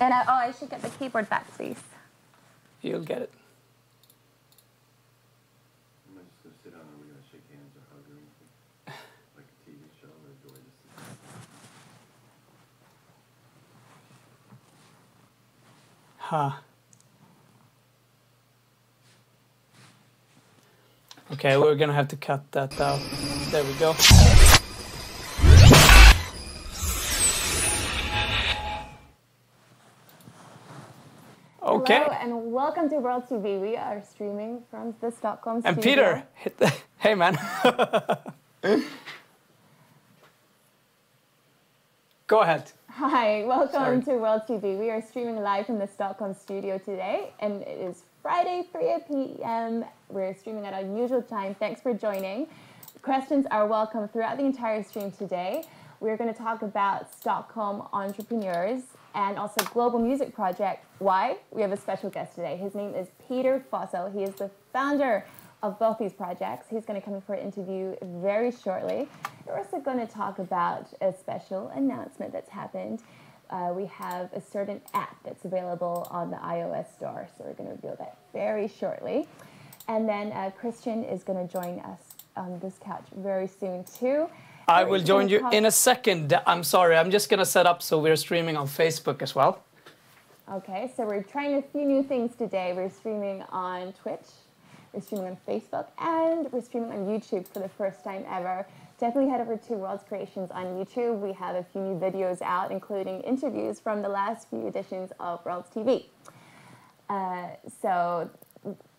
And I should get the keyboard back, please. You'll get it. Am I just going to sit down and we're going to shake hands or hug or anything? Like a TV show, or do I just sit Huh. Okay, we're gonna have to cut that out. There we go. Okay. Hello and welcome to World TV. We are streaming from the Stockholm studio. And Peter, hit the... Hey, man. Go ahead. Hi, welcome to World TV. We are streaming live from the Stockholm studio today, and it is Friday, 3 p.m. We're streaming at our usual time. Thanks for joining. Questions are welcome throughout the entire stream today. We're going to talk about Stockholm entrepreneurs and also Global Music Project. Why? We have a special guest today. His name is Peter Fosso. He is the founder of both these projects. He's going to come in for an interview very shortly. We're also going to talk about a special announcement that's happened. We have a certain app that's available on the iOS store, so we're going to reveal that very shortly. And then Christian is going to join us on this couch very soon too. I will join you in a second. I'm sorry, I'm just going to set up so we're streaming on Facebook as well. Okay, so we're trying a few new things today. We're streaming on Twitch, we're streaming on Facebook, and we're streaming on YouTube for the first time ever. Definitely head over to World's Creations on YouTube. We have a few new videos out, including interviews from the last few editions of World's TV. So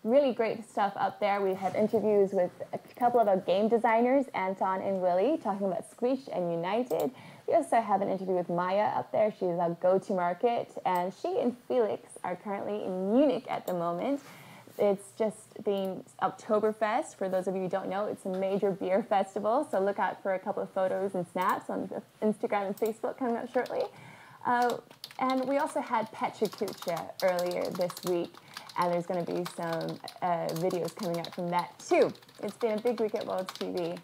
really great stuff up there. We have interviews with a couple of our game designers, Anton and Willie, talking about Squish and United. We also have an interview with Maya up there. She's our go-to-market, and she and Felix are currently in Munich at the moment. It's just been Oktoberfest. For those of you who don't know, it's a major beer festival, so look out for a couple of photos and snaps on Instagram and Facebook coming up shortly. And we also had Petra Kucha earlier this week, and there's going to be some videos coming out from that too. It's been a big week at World TV.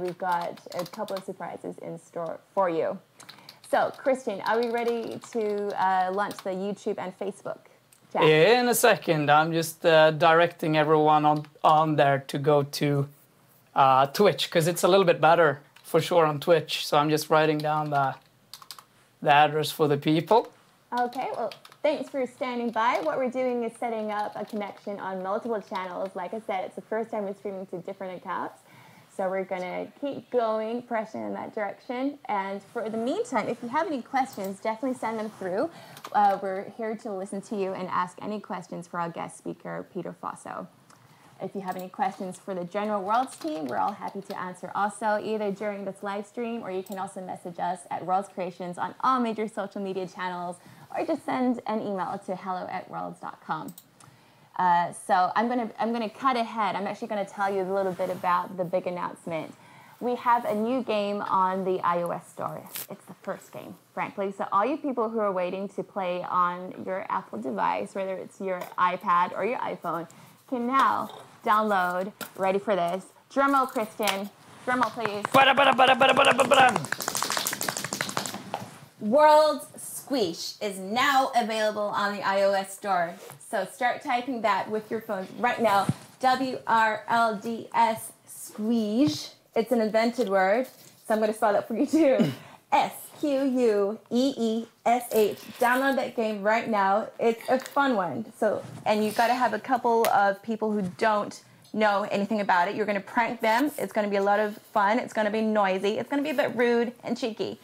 We've got a couple of surprises in store for you. So, Christian, are we ready to launch the YouTube and Facebook chat? In a second. I'm just directing everyone on there to go to Twitch, because it's a little bit better for sure on Twitch. So I'm just writing down the address for the people. Okay, well, thanks for standing by. What we're doing is setting up a connection on multiple channels. Like I said, it's the first time we're streaming to different accounts. So we're going to keep going, pressing in that direction. And for the meantime, if you have any questions, definitely send them through. We're here to listen to you and ask any questions for our guest speaker, Peter Fosso. If you have any questions for the General Worlds team, we're all happy to answer also, either during this live stream, or you can also message us at Worlds Creations on all major social media channels, or just send an email to hello@worlds.com. So I'm gonna cut ahead. I'm actually gonna tell you a little bit about the big announcement. We have a new game on the iOS store. It's the first game, frankly. So all you people who are waiting to play on your Apple device, whether it's your iPad or your iPhone, can now download, ready for this, drumroll, Christian, drumroll please. World's Squish is now available on the iOS store. So start typing that with your phone right now. WRLDS Squish. It's an invented word, so I'm going to spell that for you too. SQUEESH. Download that game right now. It's a fun one. So, and you've got to have a couple of people who don't know anything about it. You're going to prank them. It's going to be a lot of fun. It's going to be noisy. It's going to be a bit rude and cheeky.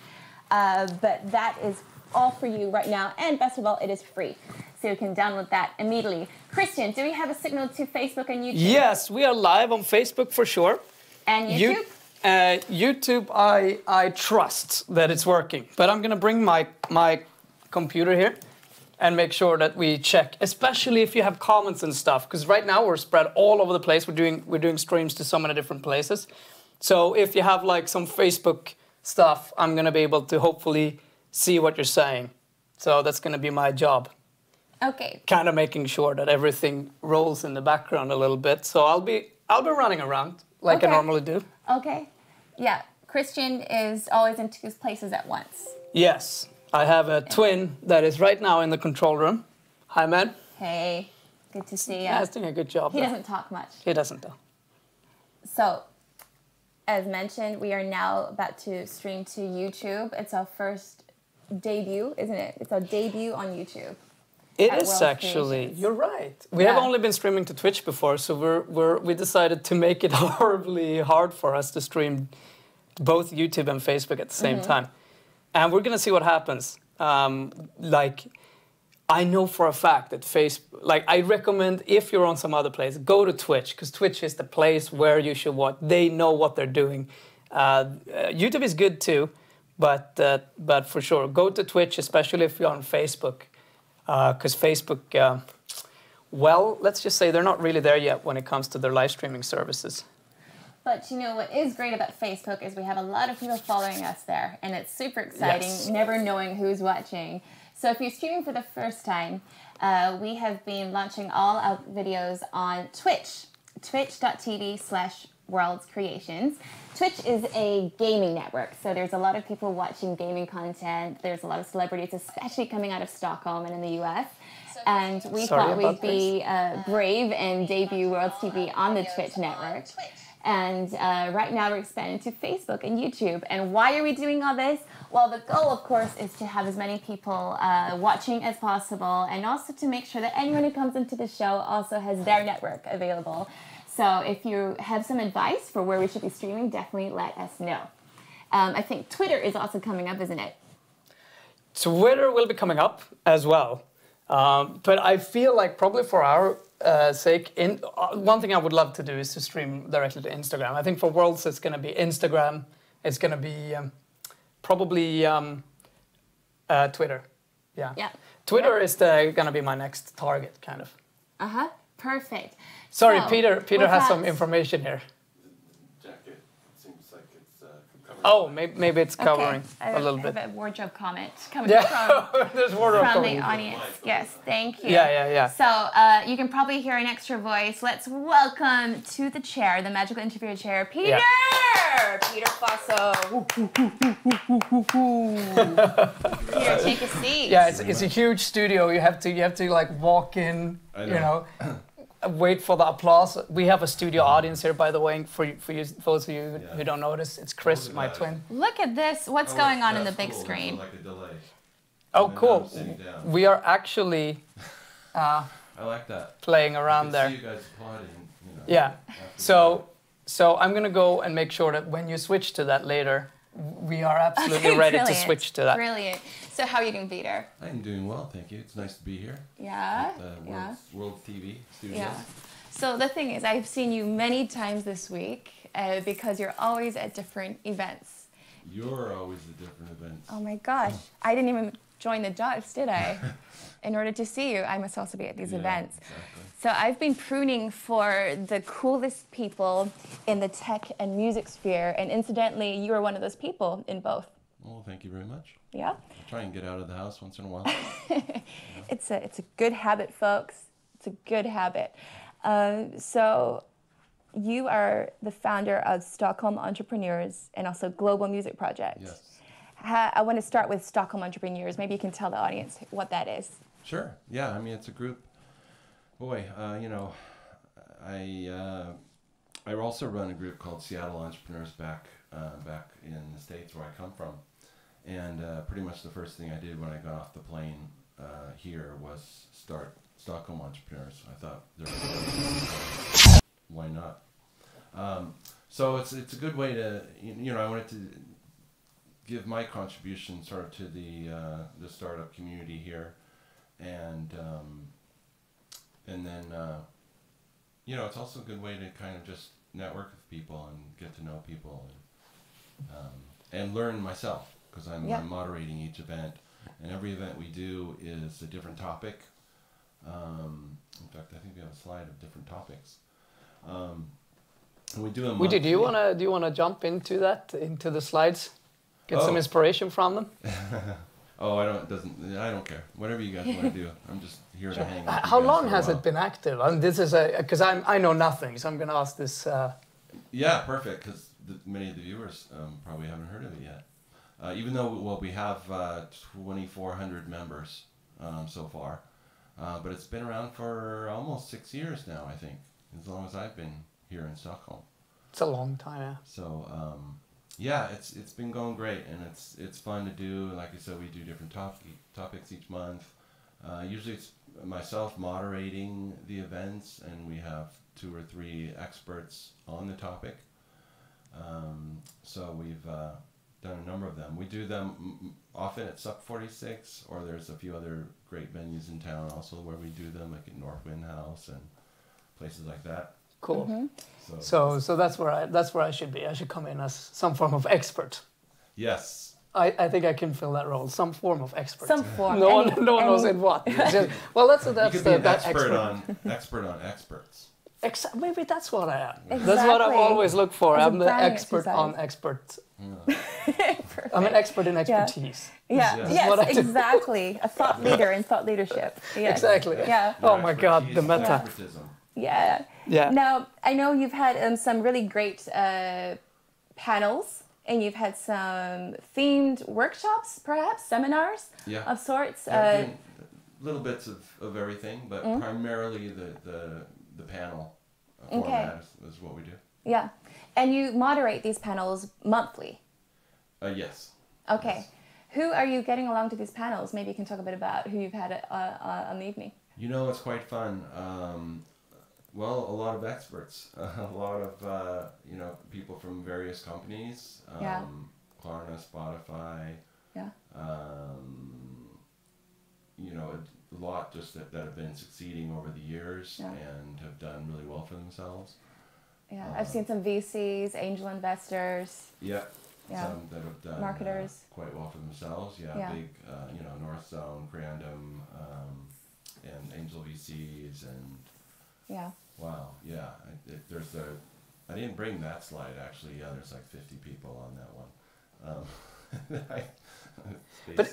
But that is all for you right now. And best of all, it is free. So you can download that immediately. Christian, do we have a signal to Facebook and YouTube? Yes, we are live on Facebook for sure. And YouTube? YouTube, I trust that it's working. But I'm going to bring my computer here and make sure that we check, especially if you have comments and stuff. Because right now we're spread all over the place. We're doing streams to so many different places. So if you have like some Facebook stuff, I'm going to be able to hopefully see what you're saying. So that's going to be my job. Okay. Kind of making sure that everything rolls in the background a little bit. So I'll be running around like I normally do. Okay. Yeah. Christian is always in two places at once. Yes. I have a twin that is right now in the control room. Hi, man. Hey, good to see you. Yeah, he's doing a good job. He doesn't talk much. He doesn't, though. So, as mentioned, we are now about to stream to YouTube. It's our first debut, isn't it? It's our debut on YouTube. It is actually. Creations. You're right. We have only been streaming to Twitch before, so we decided to make it horribly hard for us to stream both YouTube and Facebook at the same time, and we're gonna see what happens. Like, I know for a fact that I recommend if you're on some other place, go to Twitch, because Twitch is the place where you should watch. They know what they're doing. YouTube is good too, but for sure, go to Twitch, especially if you're on Facebook. Because Facebook, well, let's just say they're not really there yet when it comes to their live streaming services. But you know what is great about Facebook is we have a lot of people following us there, and it's super exciting, never knowing who's watching. So if you're streaming for the first time, we have been launching all our videos on Twitch, twitch.tv/WRLDS. Twitch is a gaming network, so there's a lot of people watching gaming content. There's a lot of celebrities, especially coming out of Stockholm and in the US. And we thought we'd be brave and debut Worlds TV on the Twitch network. And right now we're expanding to Facebook and YouTube. And why are we doing all this? Well, the goal, of course, is to have as many people watching as possible, and also to make sure that anyone who comes into the show also has their network available. So if you have some advice for where we should be streaming, definitely let us know. I think Twitter is also coming up, isn't it? Twitter will be coming up as well. But I feel like probably for our sake, one thing I would love to do is to stream directly to Instagram. I think for Worlds it's going to be Instagram. It's going to be probably Twitter. Yeah. Twitter is going to be my next target, kind of. Perfect. Sorry, So, Peter has some information here. Jacket seems like it's covering. Oh, maybe it's covering a little bit. I have a wardrobe comment coming There's wardrobe from coming. the audience. Yes, thank you. Yeah. So you can probably hear an extra voice. Let's welcome to the chair, the magical interviewer chair, Peter! Yeah. Peter Faso. Peter, take a seat. Yeah, it's a huge studio. You have to like walk in, you know, wait for the applause. We have a studio audience here, by the way, for those of you who don't notice. It's Chris, my twin. Look at this. What's going on in the big screen? Like a delay. Oh, cool. We are actually I like that. playing around there. See you guys applauding, you know, Yeah. So I'm gonna go and make sure that when you switch to that later, we are absolutely ready to switch to that. Brilliant. So how are you doing, Peter? I'm doing well, thank you. It's nice to be here. Yeah. At the World TV studio. Yeah. So the thing is, I've seen you many times this week because you're always at different events. You're always at different events. Oh my gosh. I didn't even join the dots, did I? In order to see you, I must also be at these events. Exactly. So I've been pruning for the coolest people in the tech and music sphere, and incidentally, you are one of those people in both. Well, thank you very much. Yeah? I try and get out of the house once in a while. It's a good habit, folks. It's a good habit. So you are the founder of Stockholm Entrepreneurs and also Global Music Project. Yes. I want to start with Stockholm Entrepreneurs. Maybe you can tell the audience what that is. Sure. Yeah. I mean, it's a group. Boy, you know, I also run a group called Seattle Entrepreneurs back in the States where I come from, and pretty much the first thing I did when I got off the plane here was start Stockholm Entrepreneurs. I thought why not? So it's a good way to, you know, I wanted to give my contribution sort of to the startup community here, and then you know, it's also a good way to kind of just network with people and get to know people and learn myself, because I'm moderating each event, and every event we do is a different topic. In fact, I think we have a slide of different topics. And we do them. Do you wanna jump into the slides? Get some inspiration from them. Oh, I don't care. Whatever you guys want to do. I'm just here to hang out. How long has it been active? I mean, this is because I know nothing, so I'm going to ask this. Yeah, perfect. Because many of the viewers probably haven't heard of it yet. even though, well, we have 2,400 members so far, but it's been around for almost 6 years now, I think, as long as I've been here in Stockholm. It's a long time, yeah. So, yeah, it's been going great, and it's fun to do. Like I said, we do different topics each month. Usually it's myself moderating the events, and we have 2 or 3 experts on the topic. So we've done a number of them. We do them often at Sup 46, or there's a few other great venues in town also where we do them, like at Northwind House and places like that. Cool. Mm-hmm. So that's where I should be. I should come in as some form of expert. Yes. I think I can fill that role, some form of expert. Some form. No one knows in what. Well, that's You could be an that expert on experts. Maybe that's what I am. Exactly. That's what I've always looked for. It's a I'm the branding expert exercise. on expert. Perfect. I'm an expert in expertise. Yeah. Yes. Yes, What I do. exactly. A thought leader in thought leadership. Yes. Exactly. Yeah. Oh my God, the Expertise, meta. expertism. Yeah. Yeah. Now, I know you've had some really great panels, and you've had some themed workshops, perhaps seminars Yeah. of sorts. Yeah, doing little bits of everything, but primarily the panel format is what we do. Yeah. And you moderate these panels monthly. Yes. Okay. Yes. Who are you getting along to these panels? Maybe you can talk a bit about who you've had on the evening. You know, it's quite fun. Well, a lot of experts, a lot of people from various companies. Yeah. Klarna, Spotify. Yeah. A lot just that have been succeeding over the years Yeah. and have done really well for themselves. Yeah. I've seen some VCs, angel investors. Yeah. Yeah. Some that have done Marketers. quite well for themselves. Yeah. Yeah. Big, North Zone, Crandom, and Angel VCs, and Yeah. wow, yeah. I didn't bring that slide actually. Yeah, there's like 50 people on that one. But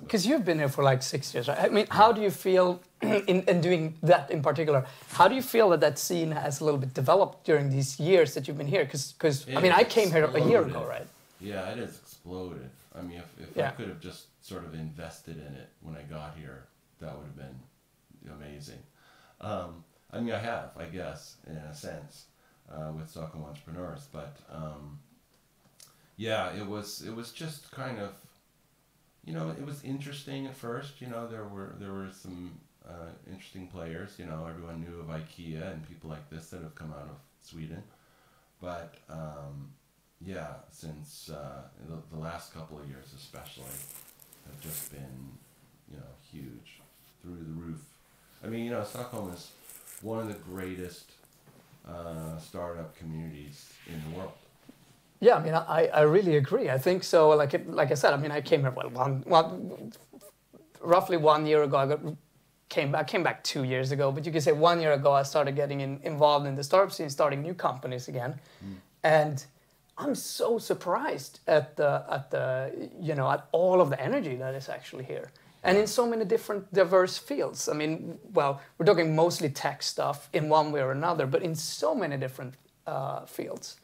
because you've been here for like 6 years, right? I mean, how do you feel in doing that in particular? How do you feel that scene has a little bit developed during these years that you've been here? Because I mean, I came here a year ago, right? Yeah, it has exploded. I mean, if Yeah. I could have just sort of invested in it when I got here, that would have been amazing. I mean, I have, I guess, in a sense, with Stockholm Entrepreneurs, but yeah, it was just kind of, it was interesting at first. There were some interesting players. Everyone knew of IKEA and people like this that have come out of Sweden, but yeah, since the last couple of years especially have just been huge, through the roof. I mean, Stockholm is one of the greatest startup communities in the world. Yeah, I mean, I really agree. I think so. Like I said, I mean, I came here roughly 1 year ago. I came back 2 years ago, but you can say 1 year ago I started getting involved in the startup scene, starting new companies again, and I'm so surprised at at all of the energy that is actually here. And in so many different diverse fields. I mean, well, we're talking mostly tech stuff in one way or another, but in so many different fields.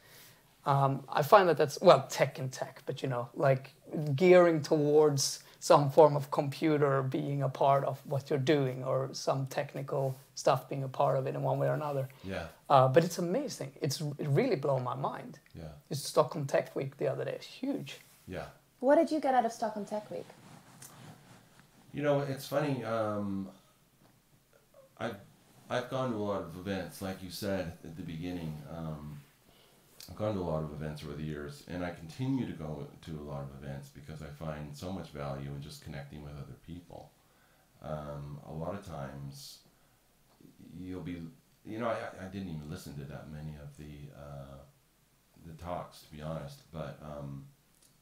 I find that's, well, tech and tech, but like gearing towards some form of computer being a part of what you're doing, or some technical stuff being a part of it in one way or another. Yeah. But it's amazing. It really blown my mind. Yeah. It's Stockholm Tech Week the other day. It's huge. Yeah. What did you get out of Stockholm Tech Week? It's funny. I've gone to a lot of events, like you said at the beginning. I've gone to a lot of events over the years, and I continue to go to a lot of events because I find so much value in just connecting with other people. A lot of times, you'll be, I didn't even listen to that many of the talks, to be honest, but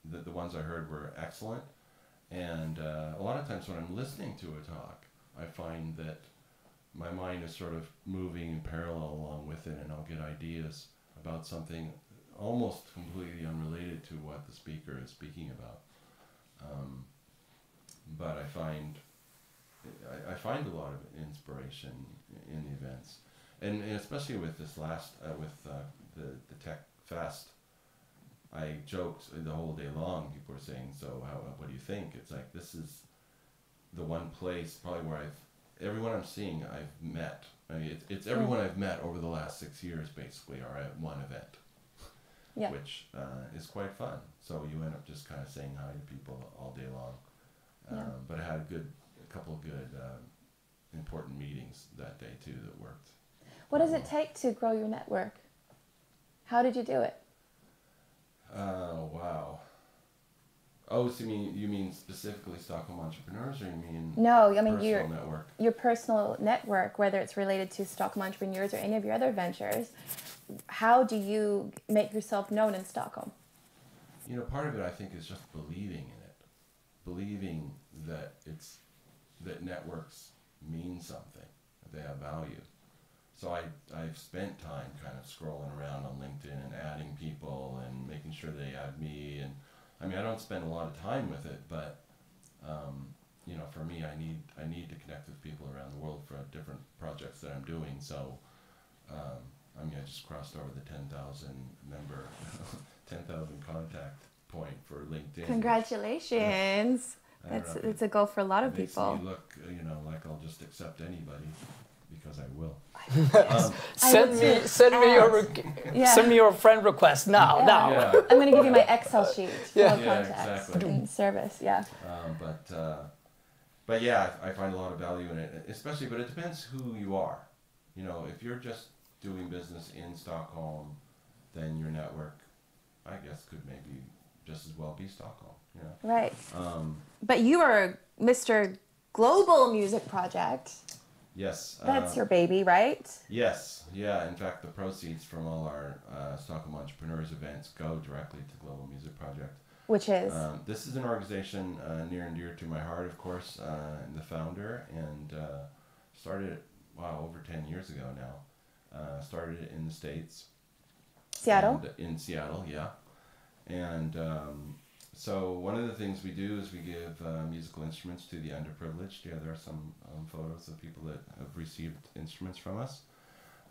the ones I heard were excellent. And a lot of times when I'm listening to a talk, I find that my mind is sort of moving in parallel along with it, and I'll get ideas about something almost completely unrelated to what the speaker is speaking about. But I find a lot of inspiration in the events, and especially with this last with the Tech Fest. I joked the whole day long. People were saying, "So, what do you think?" It's like this is the one place probably where everyone I'm seeing I've met. I mean, it's everyone I've met over the last 6 years basically are at one event, which is quite fun. So you end up just kind of saying hi to people all day long. But I had a couple of good important meetings that day too that worked. What does it take to grow your network? How did you do it? Wow. Oh, so you mean specifically Stockholm entrepreneurs, or you mean personal network? Your personal network, whether it's related to Stockholm entrepreneurs or any of your other ventures. How do you make yourself known in Stockholm? Part of it I think is just believing in it, believing that that networks mean something, that they have value. So I've spent time kind of scrolling around on LinkedIn and adding people and making sure they add me. And I mean, I don't spend a lot of time with it, but for me, I need to connect with people around the world for different projects that I'm doing. So I just crossed over the 10,000 member, 10,000 contact point for LinkedIn. Congratulations! It's a goal for a lot of people. Makes me look, like I'll just accept anybody. Because I will. Send me your friend request now. Yeah. I'm going to give you my Excel sheet full of contacts exactly. in service. Yeah. But yeah, I find a lot of value in it, especially. But it depends who you are. If you're just doing business in Stockholm, then your network, I guess, could maybe just as well be Stockholm. Right. But you are Mr. Global Music Project. Yes. That's your baby, right? Yes. Yeah. In fact, the proceeds from all our Stockholm Entrepreneurs events go directly to Global Music Project. Which is? This is an organization near and dear to my heart, of course. I'm the founder, and started it, over 10 years ago now. Started it in the States. Seattle? In Seattle, yeah. And so one of the things we do is we give musical instruments to the underprivileged. Yeah, there are some photos of people that have received instruments from us.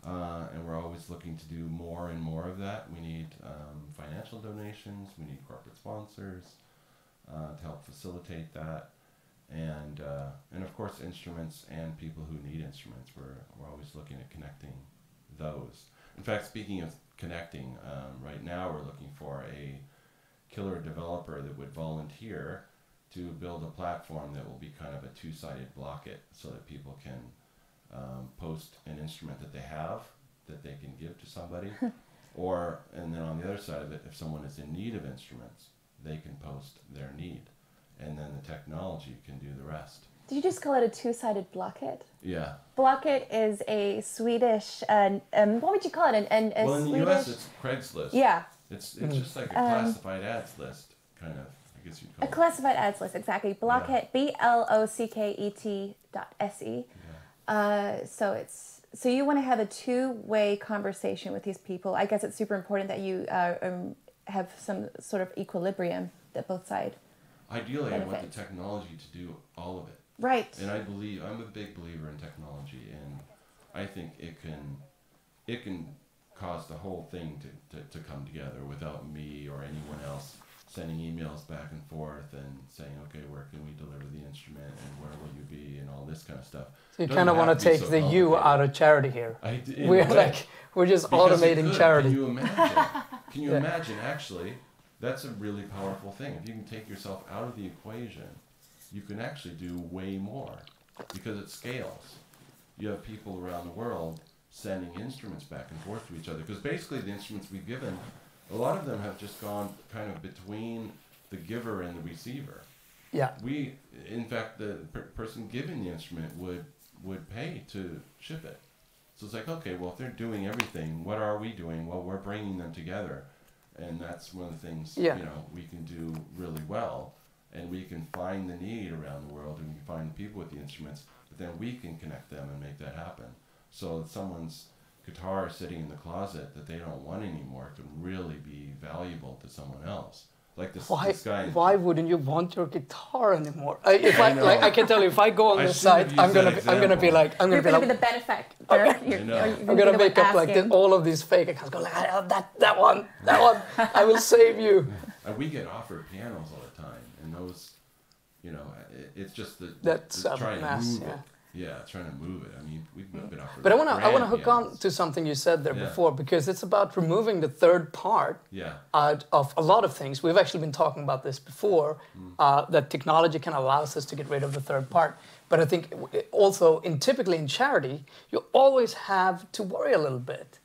And we're always looking to do more and more of that. We need financial donations. We need corporate sponsors to help facilitate that. And of course, instruments and people who need instruments. We're always looking at connecting those. In fact, speaking of connecting, right now we're looking for a killer developer that would volunteer to build a platform that will be kind of a two-sided blocket so that people can post an instrument that they have that they can give to somebody and then on the other side of it, if someone is in need of instruments, they can post their need, and then the technology can do the rest. Did you just call it a two-sided blocket? Yeah. Blocket is a Swedish, what would you call it? Well, in the US it's Craigslist. Yeah. It's just like a classified ads list, kind of, I guess you'd call it. A classified ads list, exactly. Blocket, BLOCKET.SE. Yeah. So you want to have a two-way conversation with these people. I guess it's super important that you have some sort of equilibrium that both sides Ideally, benefit. I want the technology to do all of it. Right. And I'm a big believer in technology, and I think it can cause the whole thing to come together without me or anyone else sending emails back and forth and saying, okay, where can we deliver the instrument and where will you be and all this kind of stuff. So you kind of want to take the you out of charity here. We're just automating charity. Can you imagine? Can you imagine, actually, that's a really powerful thing. If you can take yourself out of the equation, you can actually do way more because it scales. You have people around the world sending instruments back and forth to each other, because basically the instruments we've given, a lot of them have just gone kind of between the giver and the receiver. Yeah. In fact, the person giving the instrument would pay to ship it. So it's like, okay, well, if they're doing everything, what are we doing? Well, we're bringing them together, and that's one of the things we can do really well, and we can find the need around the world, and we can find the people with the instruments, but then we can connect them and make that happen. So if someone's guitar is sitting in the closet that they don't want anymore could really be valuable to someone else. Like this Why? guy. Why wouldn't you want your guitar anymore? I can tell you, if I go on this site, I'm gonna be like, You're gonna be the benefactor. I'm gonna make up like all of these fake accounts. Go like, that one. I will save you. We get offered pianos all the time, and those, it's just that's trying to move yeah. it. Yeah, trying to move it. I mean, we've been offered. But I want to hook on to something you said there before, because it's about removing the third part out of a lot of things. We've actually been talking about this before, that technology can allow us to get rid of the third part. But I think also typically in charity, you always have to worry a little bit,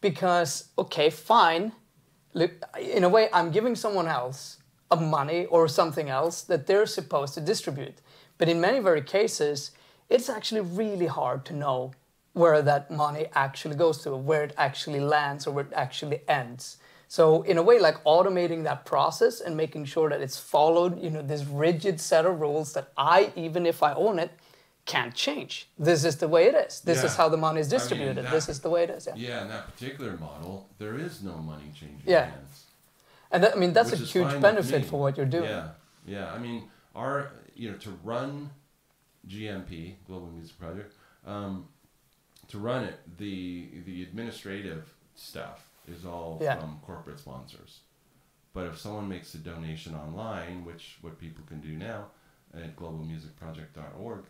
because okay, fine, look, in a way, I'm giving someone else money or something else that they're supposed to distribute. But in many very cases, it's actually really hard to know where that money actually goes to, where it actually lands, or where it actually ends. So in a way, like automating that process and making sure that it's followed, this rigid set of rules that even if I own it, can't change. This is the way it is. This is how the money is distributed. This is the way it is. Yeah, in that particular model, there is no money changing hands. And that's a huge benefit for what you're doing. Yeah. I mean, to run GMP, Global Music Project, to run it, the administrative stuff is all from corporate sponsors. But if someone makes a donation online, which what people can do now at globalmusicproject.org,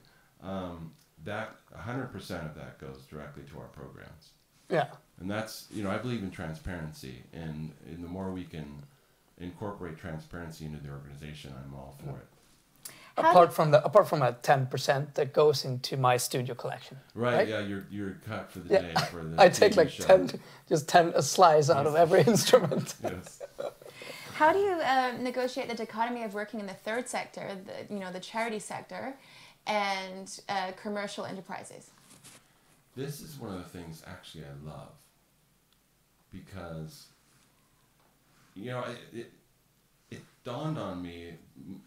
that 100% of that goes directly to our programs. Yeah. And that's, I believe in transparency, and the more we can incorporate transparency into the organization, I'm all for it. Apart from a 10% that goes into my studio collection. Right? Yeah, you're cut for the day for the I take TV like show. 10 a slice out of every instrument. Yes. How do you negotiate the dichotomy of working in the third sector, the charity sector, and commercial enterprises? This is one of the things actually I love, because it dawned on me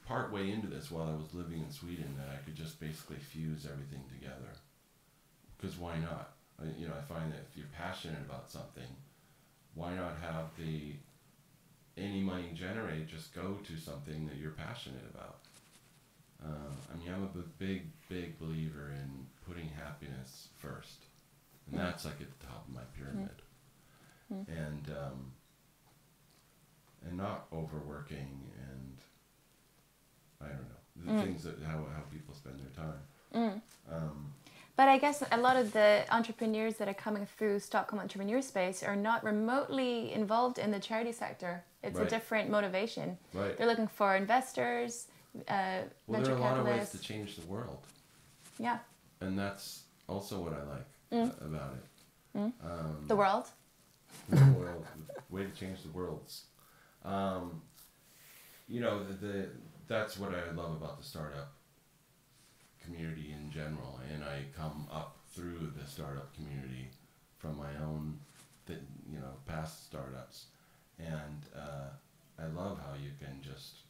part way into this while I was living in Sweden that I could just basically fuse everything together. Because why not? I find that if you're passionate about something, why not have any money generated just go to something that you're passionate about? I'm a big believer in putting happiness first, and that's like at the top of my pyramid, and not overworking, and I don't know, the things that how people spend their time. But I guess a lot of the entrepreneurs that are coming through Stockholm entrepreneur space are not remotely involved in the charity sector. It's a different motivation. Right. They're looking for investors, venture capitalists. There are a lot of ways to change the world. Yeah. And that's also what I like about it. The world? The world, the way to change the worlds. That's what I love about the startup community in general, and I come up through the startup community from my own, past startups, and I love how you can just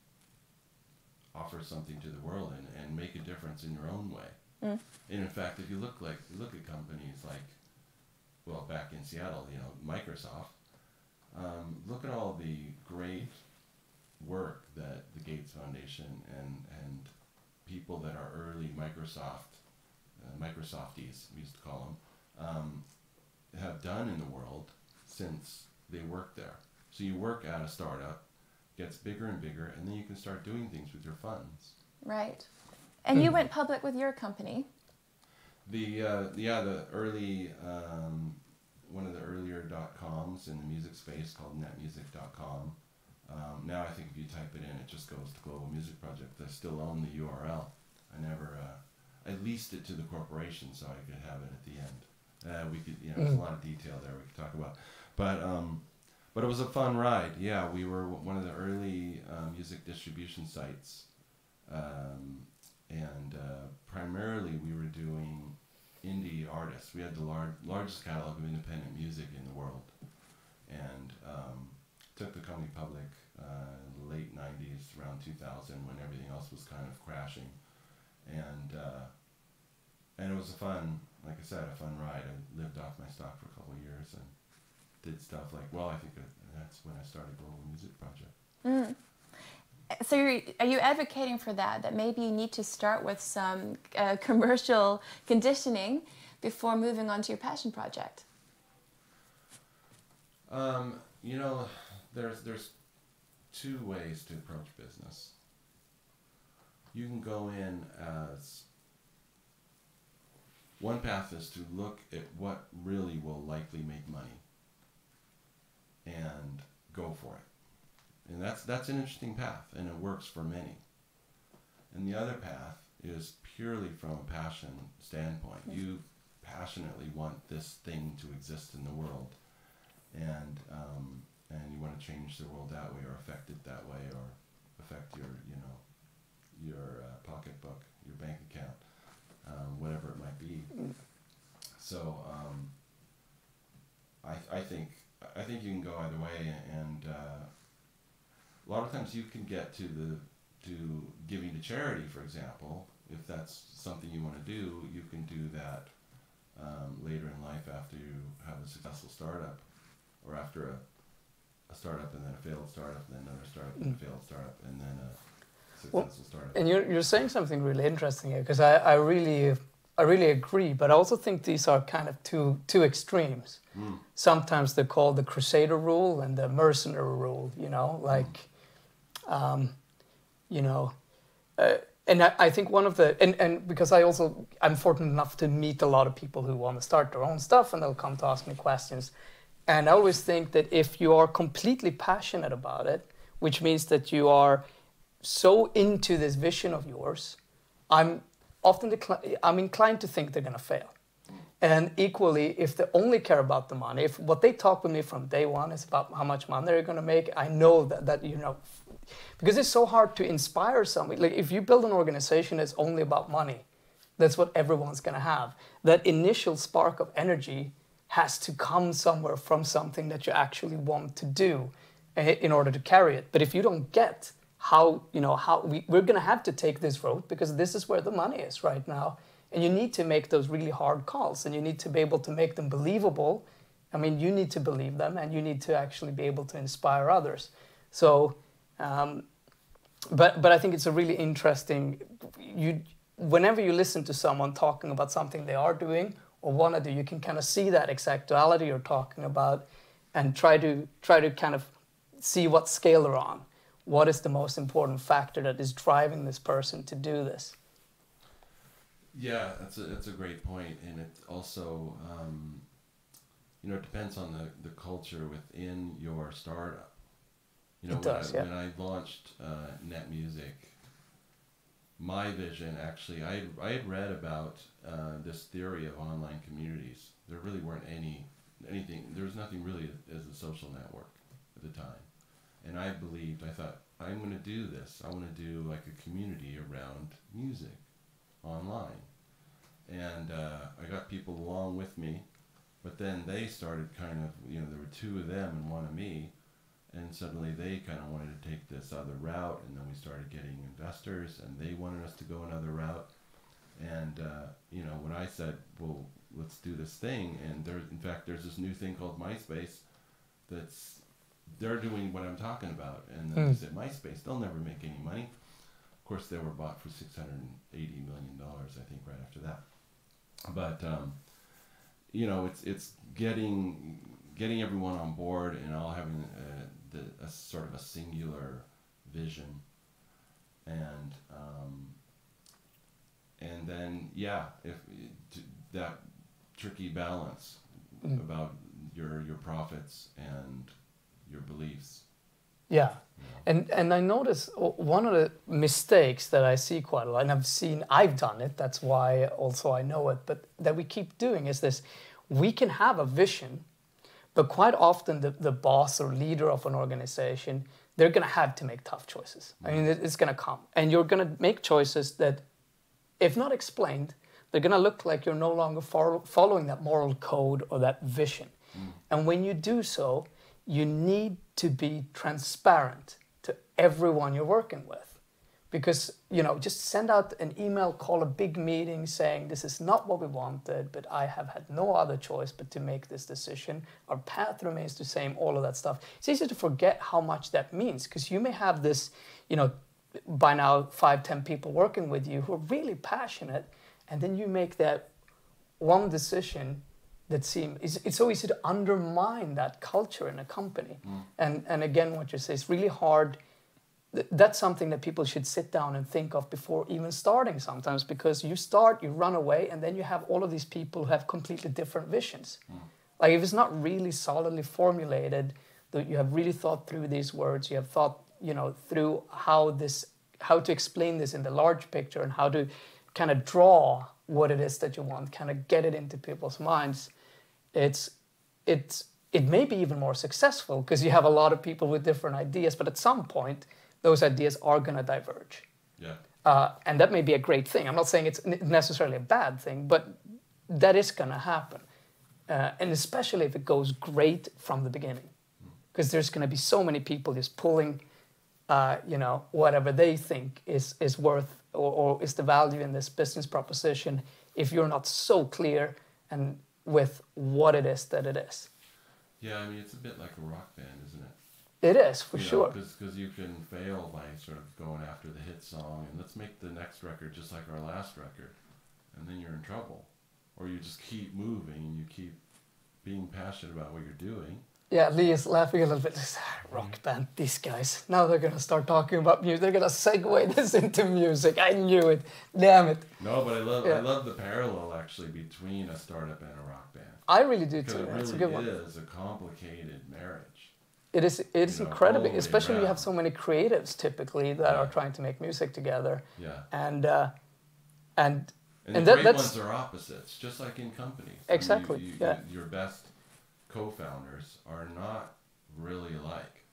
offer something to the world and make a difference in your own way. And in fact, if you look at companies like, back in Seattle, Microsoft, look at all the great work that the Gates Foundation and people that are early Microsofties, we used to call them, have done in the world since they worked there. So you work at a startup, gets bigger and bigger, and then you can start doing things with your funds. Right. And you went public with your company. The early, one of the earlier .coms in the music space called netmusic.com. Now I think if you type it in, it just goes to Global Music Project. I still own the URL. I leased it to the corporation so I could have it at the end. We could, there's a lot of detail there we could talk about. But it was a fun ride. Yeah, we were one of the early music distribution sites. And primarily we were doing indie artists. We had the largest catalog of independent music in the world. And took the company public late 90s, around 2000, when everything else was kind of crashing. And it was a fun ride. I lived off my stock for a couple of years and did stuff like, I think that's when I started Global Music Project. So are you advocating for that? That maybe you need to start with some commercial conditioning before moving on to your passion project? You know, there's two ways to approach business. You can go in as one path is to look at what really will likely make money and go for it. And that's an interesting path, and it works for many. And the other path is purely from a passion standpoint. You passionately want this thing to exist in the world, and you want to change the world that way, or affect it that way, or affect your pocketbook, your bank account, whatever it might be. So I think you can go either way, and a lot of times you can get to giving to charity, for example. If that's something you want to do, you can do that later in life after you have a successful startup, or after a startup and then a failed startup, and then another startup and a failed startup, and then a successful startup. And you're saying something really interesting here, because I really agree, but I also think these are kind of two extremes. Sometimes they're called the Crusader rule and the mercenary rule, you know, like, you know, and I think one of the, and because I'm fortunate enough to meet a lot of people who want to start their own stuff, and they'll come to ask me questions. And I always think that if you are completely passionate about it, which means that you are so into this vision of yours, I'm inclined to think they're going to fail. And equally, if they only care about the money, if what they talk with me from day one is about how much money they're going to make, I know that you know, because it's so hard to inspire somebody. Like if you build an organization that's only about money, that's what everyone's going to have. That initial spark of energy has to come somewhere from something that you actually want to do in order to carry it. But if you don't get how we're going to have to take this road, because this is where the money is right now, and you need to make those really hard calls, and you need to be able to make them believable. I mean, you need to believe them, and you need to actually be able to inspire others. So, but I think it's a really interesting. Whenever you listen to someone talking about something they are doing or want to do, you can kind of see that exactuality you're talking about, and try to kind of see what scale they're on. What is the most important factor that is driving this person to do this? Yeah, that's a great point, and it also it depends on the culture within your startup. You know, when I launched Net Music, my vision actually, I had read about this theory of online communities. There really weren't anything. There was nothing really as a social network at the time. And I thought, I'm going to do this. I want to do like a community around music online. And I got people along with me, but then they started kind of, there were two of them and one of me, and suddenly they kind of wanted to take this other route, and then we started getting investors, and they wanted us to go another route. And, when I said, well, let's do this thing, and there's this new thing called MySpace they're doing what I'm talking about. And then they said, MySpace, they'll never make any money. Of course, they were bought for $680 million, I think, right after that. But, it's getting everyone on board and all having a sort of a singular vision. And then, that tricky balance about your profits and your beliefs. Yeah. And I notice one of the mistakes that I see quite a lot, and I've done it, that's why also I know it, but that we keep doing is this: we can have a vision, but quite often the boss or leader of an organization, they're going to have to make tough choices. I mean, it's going to come. And you're going to make choices that, if not explained, they're going to look like you're no longer following that moral code or that vision. And when you do so, you need to be transparent to everyone you're working with. Because, just send out an email, call a big meeting saying, this is not what we wanted, but I have had no other choice but to make this decision. Our path remains the same, all of that stuff. It's easy to forget how much that means, because you may have this, by now 5-10 people working with you who are really passionate, and then you make that one decision that it's so easy to undermine that culture in a company. And again, what you say is really hard. That's something that people should sit down and think of before even starting sometimes, because you start, you run away, and then you have all of these people who have completely different visions. Like if it's not really solidly formulated, that you have really thought through these words, you have thought, through how to explain this in the large picture and how to kind of draw what it is that you want, kind of get it into people's minds, it may be even more successful because you have a lot of people with different ideas, but at some point, those ideas are going to diverge. Yeah. And that may be a great thing. I'm not saying it's necessarily a bad thing, but that is going to happen. And especially if it goes great from the beginning, because there's going to be so many people just pulling, whatever they think is worth or is the value in this business proposition if you're not so clear and with what it is that it is. Yeah, I mean, it's a bit like a rock band, isn't it? It is, for sure. Because you can fail by sort of going after the hit song and let's make the next record just like our last record, and then you're in trouble. Or you just keep moving and you keep being passionate about what you're doing. Yeah, Lee is laughing a little bit. Rock band, these guys. Now they're going to start talking about music. They're going to segue this into music. I knew it. Damn it. No, but I love the parallel, actually, between a startup and a rock band. I really do, because too. It That's really a good one. is a complicated marriage. It is incredible, especially when you have so many creatives, typically, that are trying to make music together. Yeah. And the great ones are opposites, just like in companies. Exactly. Your best co-founders are not really alike.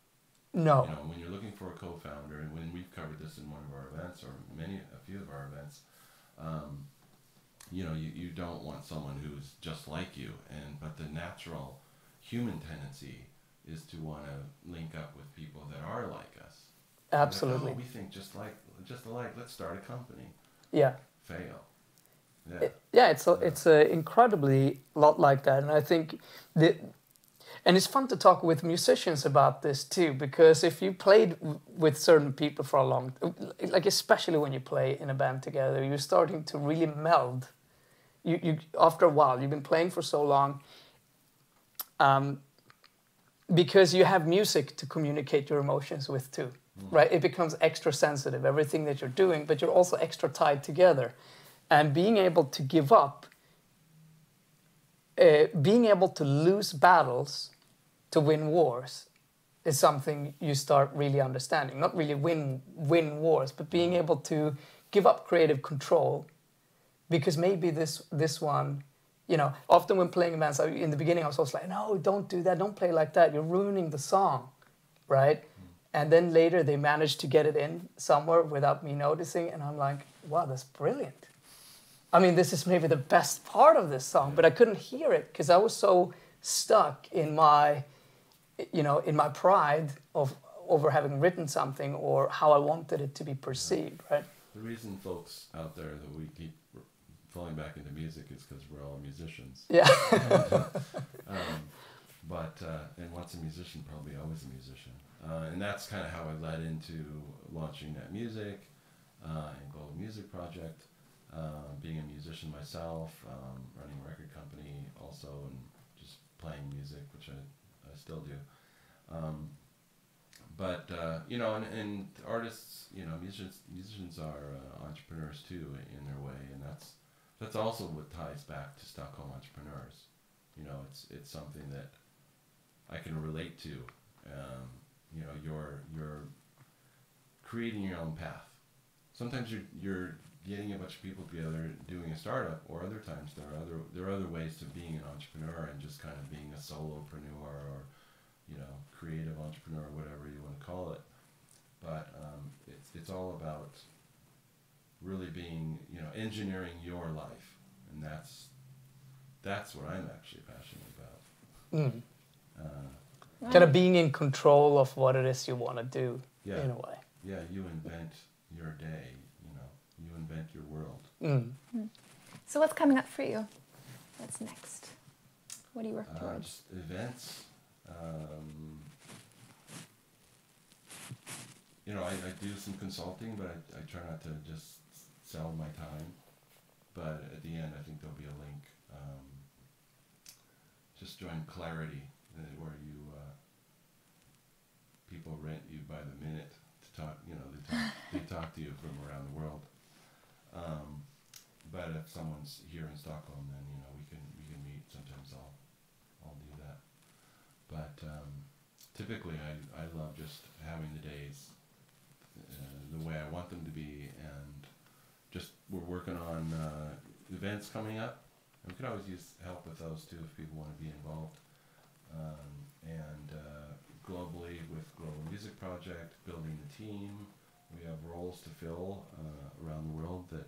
No. When you're looking for a co-founder, and when we've covered this in one of our events or a few of our events, you don't want someone who's just like you, but the natural human tendency is to want to link up with people that are like us. Absolutely. Like, we think just alike. Let's start a company. Yeah. Fail. It's incredibly lot like that, and I think and it's fun to talk with musicians about this too, because if you played with certain people for a long, like especially when you play in a band together, you're starting to really meld. You after a while, you've been playing for so long, because you have music to communicate your emotions with too, right? It becomes extra sensitive, everything that you're doing, but you're also extra tied together. And being able to give up, being able to lose battles to win wars is something you start really understanding. Not really win wars, but being able to give up creative control. Because maybe this one, often when playing bands, in the beginning I was always like, no, don't do that, don't play like that, you're ruining the song, right? And then later they managed to get it in somewhere without me noticing, and I'm like, wow, that's brilliant. I mean, this is maybe the best part of this song, but I couldn't hear it because I was so stuck in my, in my pride over having written something or how I wanted it to be perceived, right? The reason folks out there that we keep falling back into music is because we're all musicians. Yeah. And once a musician, probably always a musician. And that's kind of how I led into launching Net Music and Global Music Project. Being a musician myself, running a record company also, and just playing music, which I still do. And artists, musicians are entrepreneurs too in their way, and that's also what ties back to Stockholm Entrepreneurs. It's something that I can relate to. You're creating your own path. Sometimes you're getting a bunch of people together doing a startup, or other times there are other ways to being an entrepreneur and just kind of being a solopreneur or creative entrepreneur, whatever you want to call it. But it's all about really being engineering your life, and that's what I'm actually passionate about. Kind of being in control of what it is you want to do in a way. Yeah, you invent your day. You invent your world. So what's coming up for you? What's next? What do you work towards? Just events. you know, I do some consulting, but I try not to just sell my time. But at the end, I think there'll be a link. Just join Clarity, where you people rent you by the minute to talk. You know, they talk to you from around the world. But if someone's here in Stockholm, then you know we can meet. Sometimes I'll do that. But typically, I love just having the days the way I want them to be, and just we're working on events coming up. We could always use help with those too if people want to be involved. And globally with Global Music Project, building the team, we have roles to fill around the world that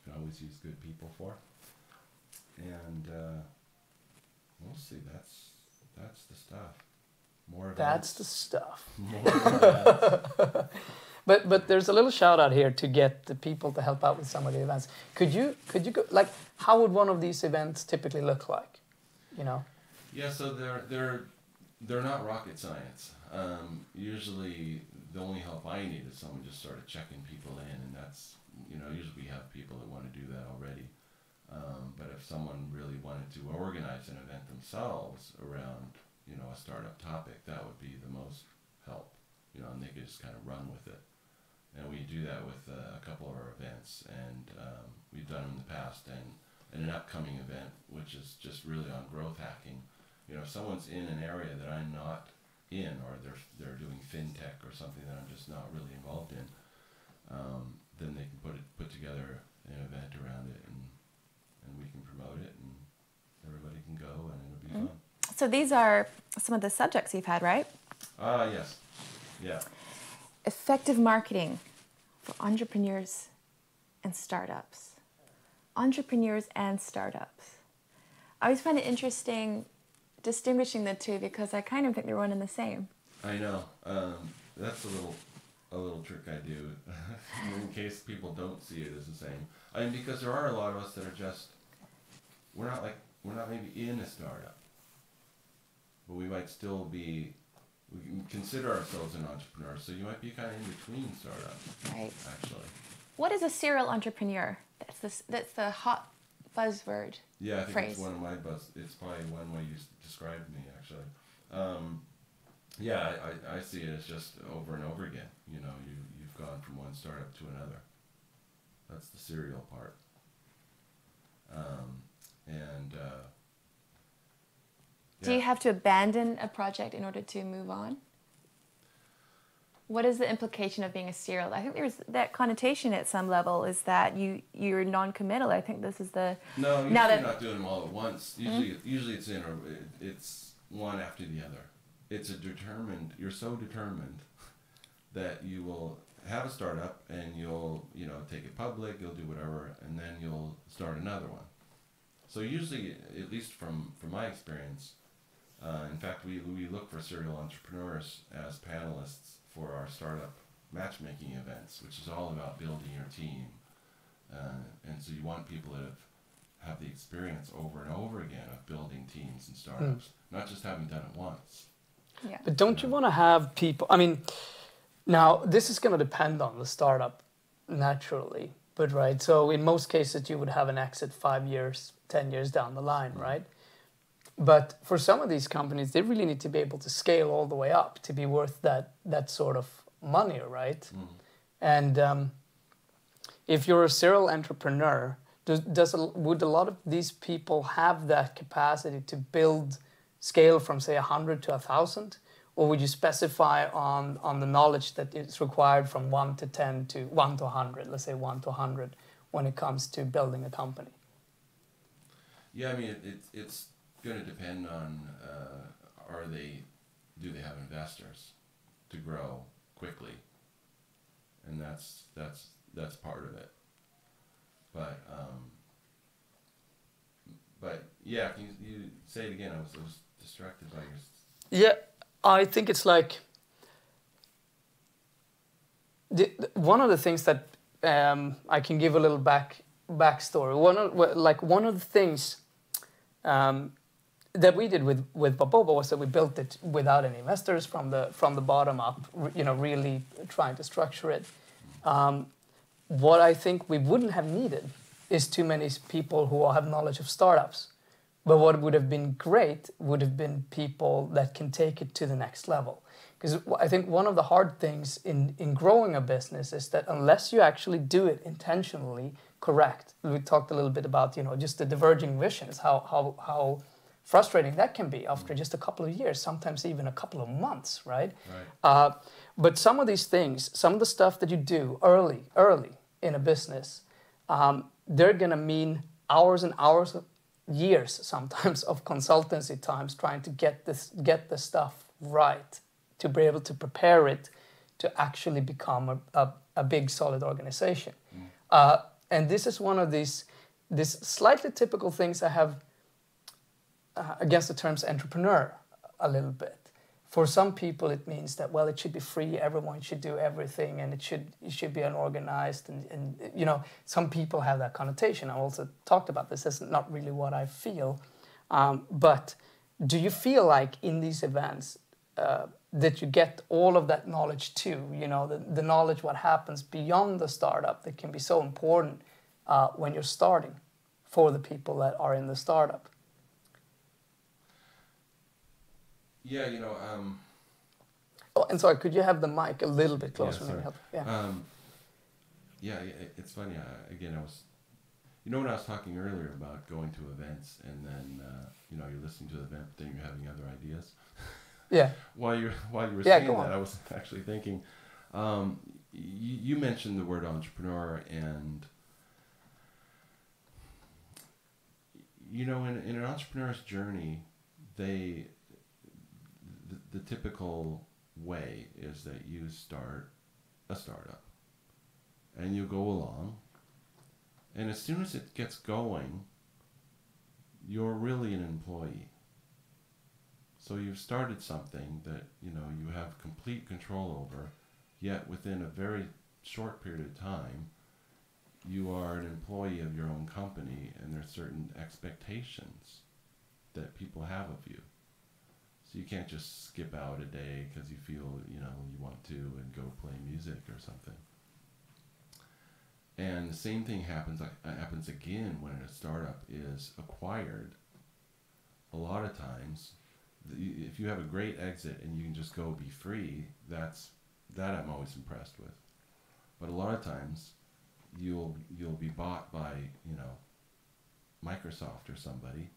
can always use good people for. And we'll see. That's the stuff. More events. That's the stuff. More events. But there's a little shout out here to get the people to help out with some of the events. Could you go, like, how would one of these events typically look like? You know. Yeah, so they're not rocket science. Usually, the only help I need is someone just sort of checking people in, and that's, you know, usually we have people that want to do that already. But if someone really wanted to organize an event themselves around, you know, a startup topic, that would be the most help. You know, and they could just kind of run with it. And we do that with a couple of our events, and we've done them in the past, and an upcoming event, which is just really on growth hacking. You know, if someone's in an area that I'm not in, or they're doing fintech or something that I'm just not really involved in, then they can put together an event around it, and we can promote it, and everybody can go, and it'll be fun. So these are some of the subjects you've had, right? Yes. Yeah. Effective marketing for entrepreneurs and startups. Entrepreneurs and startups. I always find it interesting distinguishing the two because I kind of think they're one and the same. I know. That's a little trick I do in case people don't see it as the same. I mean, because there are a lot of us that are just, we're not maybe in a startup, but we might still be. We can consider ourselves an entrepreneur, so you might be kind of in between startups. Right. Actually. What is a serial entrepreneur? That's the hot buzzword. Yeah, I think phrase. it's one of my it's probably one way you described me, actually. Yeah, I see it as just over and over again. You know, you've gone from one startup to another. That's the serial part. Do you have to abandon a project in order to move on? What is the implication of being a serial? I think there's that connotation at some level is that you're non-committal. I think this is the... No, usually you're not doing them all at once. Usually it's one after the other. You're so determined that you will have a startup and you'll, you know, take it public, you'll do whatever, and then you'll start another one. So usually, at least from my experience, in fact, we look for serial entrepreneurs as panelists for our startup matchmaking events, which is all about building your team. And so you want people that have the experience over and over again of building teams and startups, not just having done it once. Yeah. But don't you want to have people, I mean, now this is going to depend on the startup naturally, but right, so in most cases you would have an exit 5 years, 10 years down the line, right? But for some of these companies, they really need to be able to scale all the way up to be worth that sort of money, right? And if you're a serial entrepreneur, would a lot of these people have that capacity to build scale from, say, 100 to 1,000? Or would you specify on the knowledge that is required from 1 to 10 to 1 to 100, let's say 1 to 100, when it comes to building a company? Yeah, I mean, it's going to depend on do they have investors to grow quickly, and that's part of it. But yeah, can you say it again? I was distracted by your. Yeah, I think it's like one of the things that I can give a little backstory. One of the things that we did with Baboba was that we built it without any investors from the bottom up, really trying to structure it. What I think we wouldn't have needed is too many people who all have knowledge of startups. But what would have been great would have been people that can take it to the next level. Because I think one of the hard things in growing a business is that unless you actually do it intentionally correct, we talked a little bit about, just the diverging visions, how frustrating that can be after just a couple of years, sometimes even a couple of months, right? But some of these things, some of the stuff that you do early in a business, they're going to mean hours and hours, years sometimes of consultancy times trying to get the stuff right, to be able to prepare it to actually become a big solid organization. And this is one of these slightly typical things I have against the terms entrepreneur a little bit. For some people it means that, well, it should be free, everyone should do everything, and it should be unorganized, and some people have that connotation. I also talked about this. That's not really what I feel. But do you feel like in these events that you get all of that knowledge too? The knowledge what happens beyond the startup that can be so important when you're starting for the people that are in the startup. Yeah, Oh, and sorry, could you have the mic a little bit closer? Yeah, it's funny. Again, I was, when I was talking earlier about going to events and then, you're listening to the event, but then you're having other ideas. Yeah. While you were saying that, I was actually thinking, you mentioned the word entrepreneur, and in an entrepreneur's journey, the typical way is that you start a startup and you go along, and as soon as it gets going, you're really an employee. So you've started something that you have complete control over, yet within a very short period of time you are an employee of your own company, and there's certain expectations that people have of you. So you can't just skip out a day because you feel, you want to and go play music or something. And the same thing happens again when a startup is acquired. A lot of times, if you have a great exit and you can just go be free, that I'm always impressed with. But a lot of times, you'll be bought by, Microsoft or somebody,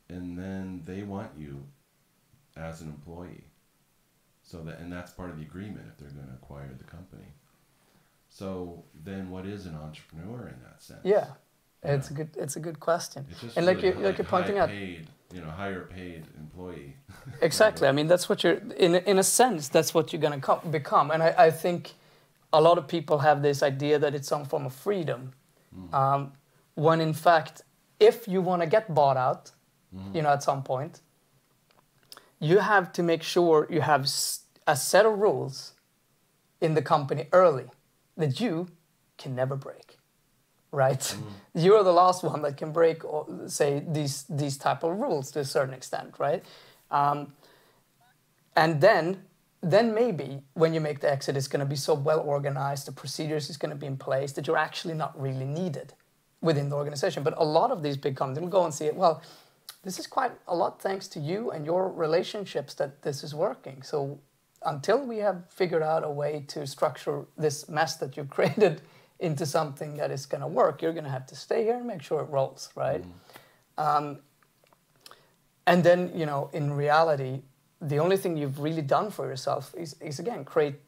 and then they want you as an employee. And that's part of the agreement if they're going to acquire the company. So then what is an entrepreneur in that sense? Yeah. It's a good question. It's just and really like you're pointing out, higher paid employee. Exactly. I mean, that's what you're in a sense, that's what you're going to become. And I think a lot of people have this idea that it's some form of freedom. When in fact, if you want to get bought out, at some point, you have to make sure you have a set of rules in the company early that you can never break, right? You're the last one that can break, say, these type of rules to a certain extent, right? And then maybe when you make the exit, it's going to be so well organized, the procedures is going to be in place that you're actually not really needed within the organization. But a lot of these big companies will go and see it, well, this is quite a lot thanks to you and your relationships that this is working. So until we have figured out a way to structure this mess that you've created into something that is going to work, you're going to have to stay here and make sure it rolls, right? And then, in reality, the only thing you've really done for yourself is again, create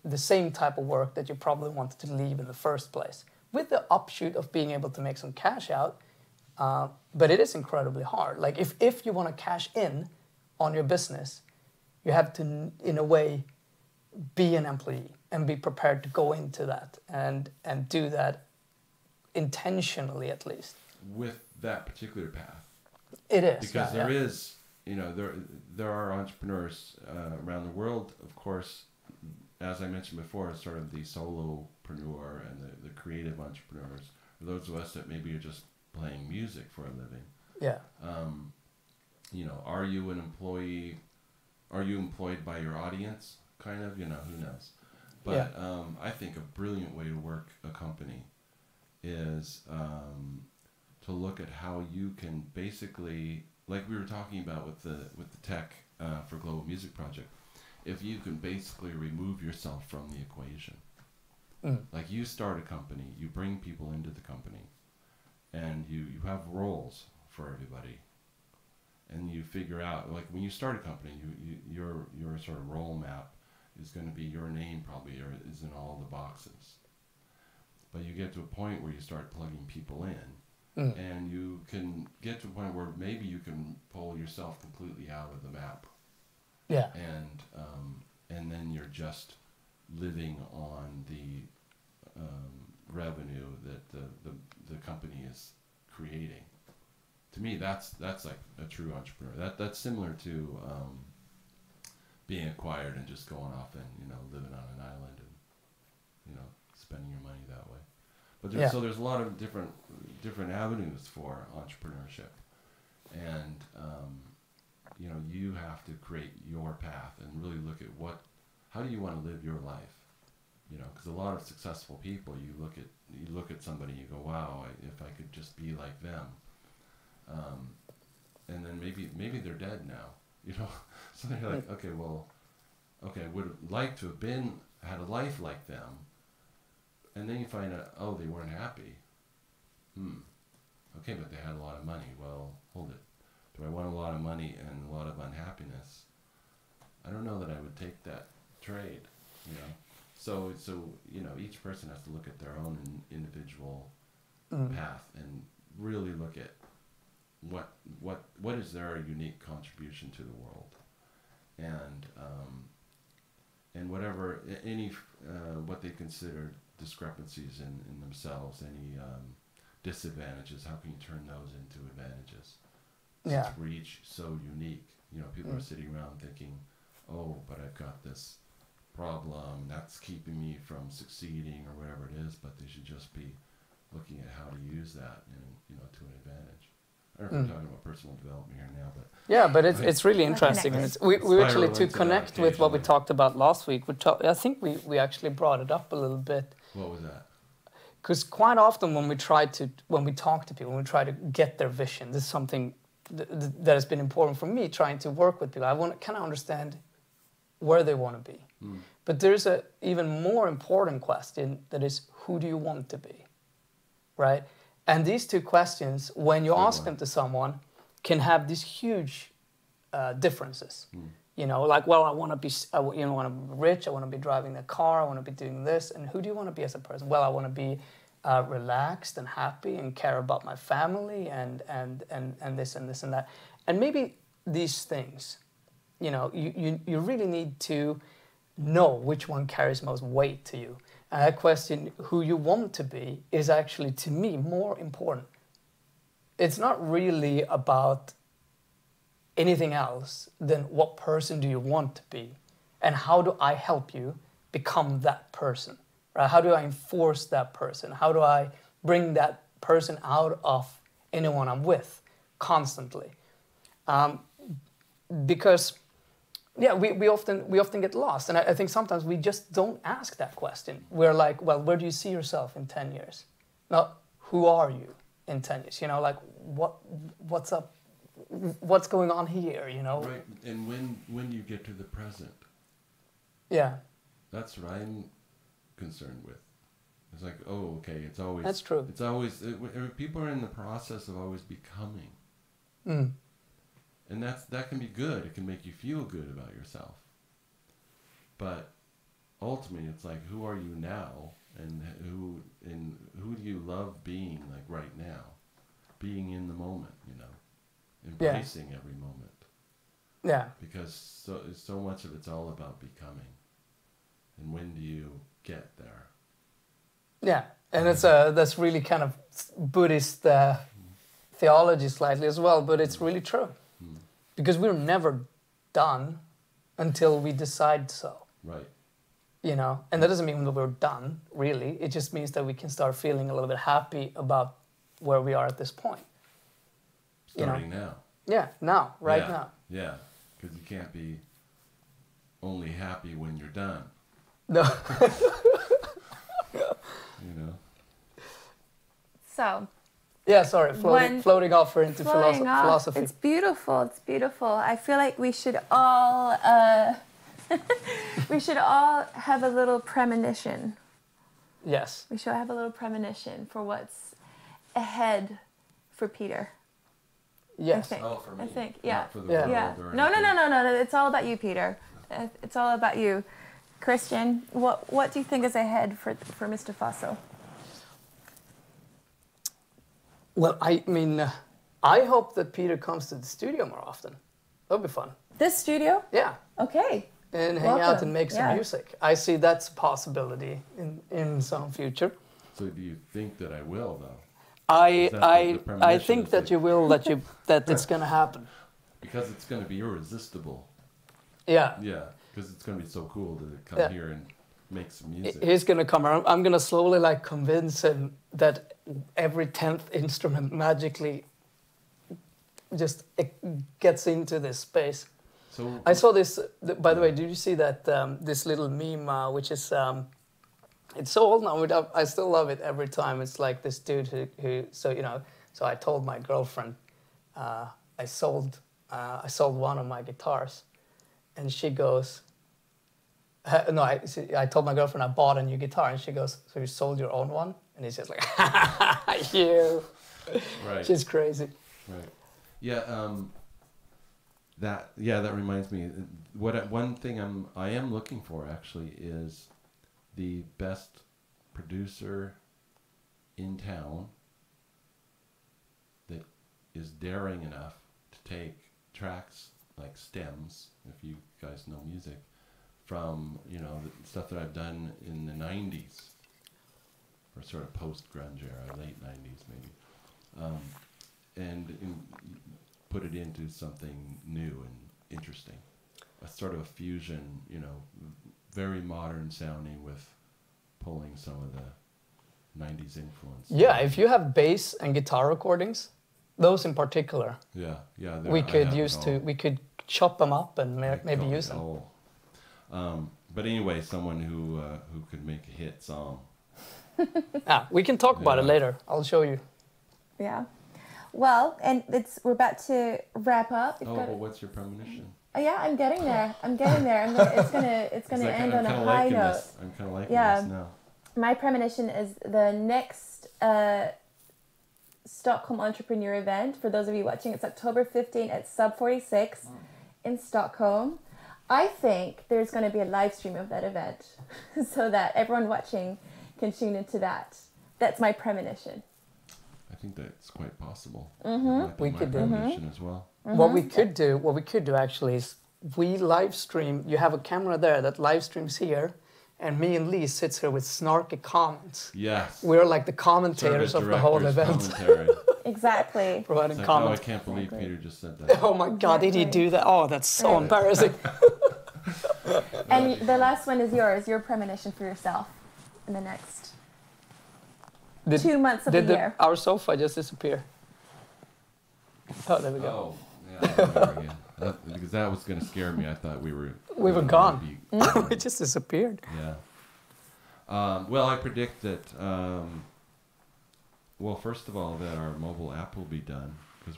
the same type of work that you probably wanted to leave in the first place, with the upshoot of being able to make some cash out. But it is incredibly hard. Like if you want to cash in on your business, you have to, in a way, be an employee and be prepared to go into that and do that intentionally, at least. With that particular path. It is. Because there is, there are entrepreneurs around the world, of course, as I mentioned before, sort of the solopreneur and the creative entrepreneurs, those of us that maybe are just playing music for a living. Yeah. you know, are you an employee? Are you employed by your audience? Kind of, you know, who knows? But I think a brilliant way to work a company is to look at how you can basically, like we were talking about with the tech for Global Music Project, if you can basically remove yourself from the equation. Like you start a company, you bring people into the company, and you have roles for everybody, and you figure out, like when you start a company, your sort of role map is going to be your name probably is in all the boxes. But you get to a point where you start plugging people in, and you can get to a point where maybe you can pull yourself completely out of the map. Yeah. And then you're just living on the revenue that the company is creating. To me, that's like a true entrepreneur. That's similar to being acquired and just going off and, you know, living on an island and, you know, spending your money that way. But so there's a lot of different avenues for entrepreneurship, and you know, you have to create your path and really look at how do you want to live your life. You know, because a lot of successful people, you look at somebody, you go, wow, if I could just be like them, and then maybe they're dead now. You know, so you're like, okay, would have liked to have had a life like them, and then you find out, oh, they weren't happy. Okay, but they had a lot of money. Well, hold it. Do I want a lot of money and a lot of unhappiness? I don't know that I would take that trade. You know. So you know, each person has to look at their own individual path and really look at what is their unique contribution to the world, and whatever what they consider discrepancies in themselves, any disadvantages, how can you turn those into advantages? Yeah. We're each so unique. You know, people are sitting around thinking, oh, but I've got this problem that's keeping me from succeeding or whatever it is, but they should just be looking at how to use that and, you know, to an advantage. I don't know if we're talking about personal development here now, but yeah, but it's really interesting, and we actually, to connect with what we talked about last week, I think we actually brought it up a little bit. What was that? Because quite often when we talk to people, when we try to get their vision, this is something that has been important for me, trying to work with people. I want to kind of understand where they want to be. But there's a even more important question, that is, who do you want to be, right? And these two questions, when you ask them to someone, can have these huge differences. You know, like, well, I want to be, I want to be rich, I want to be driving a car, I want to be doing this. And who do you want to be as a person? Well, I want to be relaxed and happy and care about my family and this and this and that. And maybe these things, you know, you really need to know which one carries most weight to you. And that question, who you want to be, is actually, to me, more important. It's not really about anything else than what person do you want to be, and how do I help you become that person, right? How do I enforce that person? How do I bring that person out of anyone I'm with constantly? Because yeah, we often get lost, and I think sometimes we just don't ask that question. We're like, well, where do you see yourself in 10 years? Not who are you in 10 years? You know, like what's up? What's going on here? You know. Right, and when you get to the present. Yeah. That's what I'm concerned with. It's like, oh, okay, it's always. That's true. It's always people are in the process of always becoming. And that can be good. It can make you feel good about yourself. But ultimately, it's like, who are you now, and who do you love being, like right now, being in the moment, you know, embracing every moment. Yeah. Because so much of it's all about becoming, and when do you get there? Yeah, and that's really kind of Buddhist theology slightly as well, but it's really true. Because we're never done until we decide so. Right. You know, and that doesn't mean that we're done, really. It just means that we can start feeling a little bit happy about where we are at this point. Starting now. Yeah, now, right now. Yeah, because you can't be only happy when you're done. No. You know. So. Yeah, sorry, floating off into philosophy. It's beautiful. It's beautiful. I feel like we should all have a little premonition. Yes. We should have a little premonition for what's ahead for Peter. Yes. Oh, for me. I think, yeah. Not for the world or anything. No. It's all about you, Peter. It's all about you. Christian, what do you think is ahead for Mr. Faso? Well, I mean, I hope that Peter comes to the studio more often. That'll be fun. This studio? Yeah. Okay. And hang out and make some music. I see that's a possibility in some future. So do you think that I will, though? I think that you will, that it's going to happen. Because it's going to be irresistible. Yeah. Yeah, because it's going to be so cool to come here and make some music. He's going to come around. I'm going to slowly like convince him that every 10th instrument magically just gets into this space. So I saw this, by the way, did you see that, this little meme, which is, it's so old now, I still love it every time. It's like this dude who so I told my girlfriend, I sold one of my guitars, and she goes, I told my girlfriend I bought a new guitar, and she goes, so you sold your own one? And he's just like, you. Right. She's crazy. Right. Yeah. That reminds me. One thing I am looking for actually is the best producer in town that is daring enough to take tracks like stems, if you guys know music, from the stuff that I've done in the 90s, or sort of post-grunge era, late 90s maybe, and put it into something new and interesting, a sort of a fusion, very modern sounding with pulling some of the 90s influence. Yeah, if you have bass and guitar recordings, those in particular, we could chop them up and maybe use them. But anyway, someone who could make a hit song. We can talk about it later. I'll show you. Yeah. Well, and we're about to wrap up. What's your premonition? Yeah, I'm getting there. It's gonna end on a high note. I'm kind of liking this now. My premonition is the next Stockholm Entrepreneur event. For those of you watching, it's October 15th at Sub 46 in Stockholm. I think there's going to be a live stream of that event so that everyone watching can tune into that. That's my premonition. I think that's quite possible. We could do premonition as well. What we could do actually is we live stream. You have a camera there that live streams here, and me and Lee sits here with snarky comments. Yes. We're like the commentators of the whole event. Exactly. Providing like, comments. I can't believe Peter just said that. Oh my God, did he do that? Oh, that's so embarrassing. And the last one is yours, your premonition for yourself in the next 2 months of the year. Our sofa just disappear? Oh, there we go. Oh, yeah, there again. Because that was going to scare me. I thought we were gone. It just disappeared. Yeah. Well, I predict that, first of all, that our mobile app will be done, because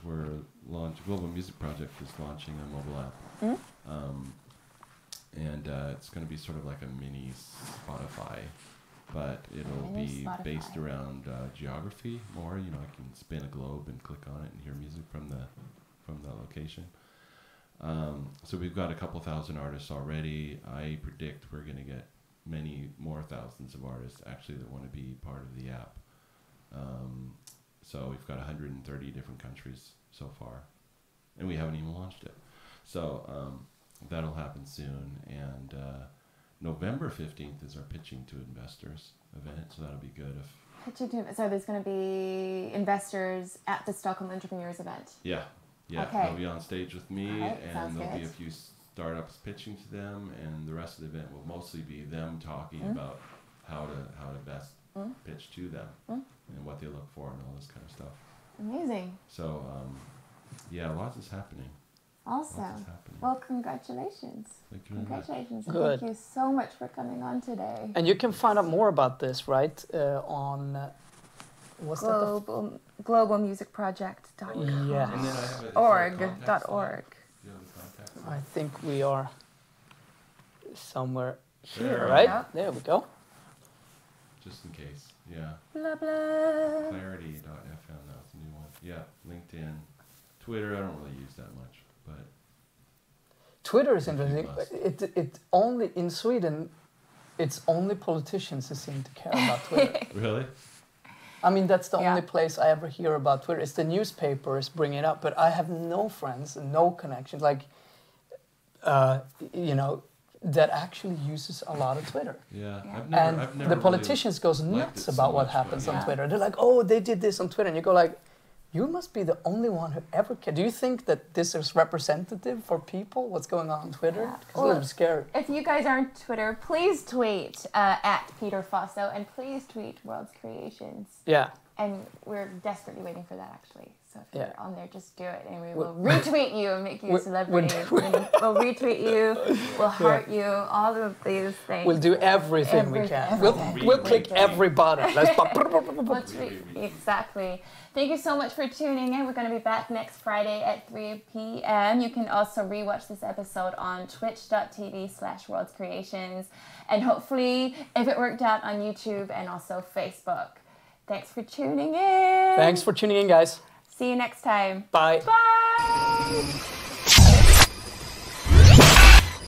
Global Music Project is launching a mobile app. And it's going to be sort of like a mini Spotify, but it'll be based around geography more. I can spin a globe and click on it and hear music from the location. So we've got a couple thousand artists already. I predict we're going to get many more thousands of artists actually that want to be part of the app. So we've got 130 different countries so far, and we haven't even launched it. So that'll happen soon, and November 15th is our pitching to investors event, so that'll be good. So there's going to be investors at the Stockholm Entrepreneurs event? Yeah. Okay. They'll be on stage with me, and there'll be a few startups pitching to them, and the rest of the event will mostly be them talking about how to best pitch to them and what they look for and all this kind of stuff. Amazing. So yeah, lots is happening. Awesome. Lots is happening. Well, congratulations. Thank you very much. Congratulations. Good. Thank you so much for coming on today. And you can find out more about this, right, on what's globalmusicproject.com. Yes. And then I have Org. Do you have the contact sign? I think we are somewhere here, There. right? Yep. There we go. Just in case. Yeah. Blah, blah. Clarity.fm, that was the new one. Yeah. LinkedIn. Twitter, I don't really use that much, but Twitter is You interesting. must. It only in Sweden, it's only politicians who seem to care about Twitter. really? I mean, that's the Yeah. only place I ever hear about Twitter. It's the newspapers bring it up, but I have no friends and no connections, like, you know, that actually uses a lot of Twitter. Yeah. Yeah. I've And never the really politicians goes liked nuts it so about what much, happens but on yeah. Twitter. They're like, oh, they did this on Twitter. And you go like, you must be the only one who ever cared. Do you think that this is representative for people, what's going on Twitter? Yeah. It's a little scary. If you guys are on Twitter, please tweet at Peter Fosso and please tweet World's Creations. Yeah. And we're desperately waiting for that, actually. So if Yeah. you're on there, just do it, and we will retweet you and make you a we- celebrity. We'll retweet you, we'll heart you, all of these things. We'll do everything we can. Everything. We'll click every button. Let's We'll tweet. Exactly. Thank you so much for tuning in. We're going to be back next Friday at 3 p.m. You can also rewatch this episode on twitch.tv/worldscreations. And hopefully, if it worked out, on YouTube and also Facebook. Thanks for tuning in. Thanks for tuning in, guys. See you next time. Bye. Bye.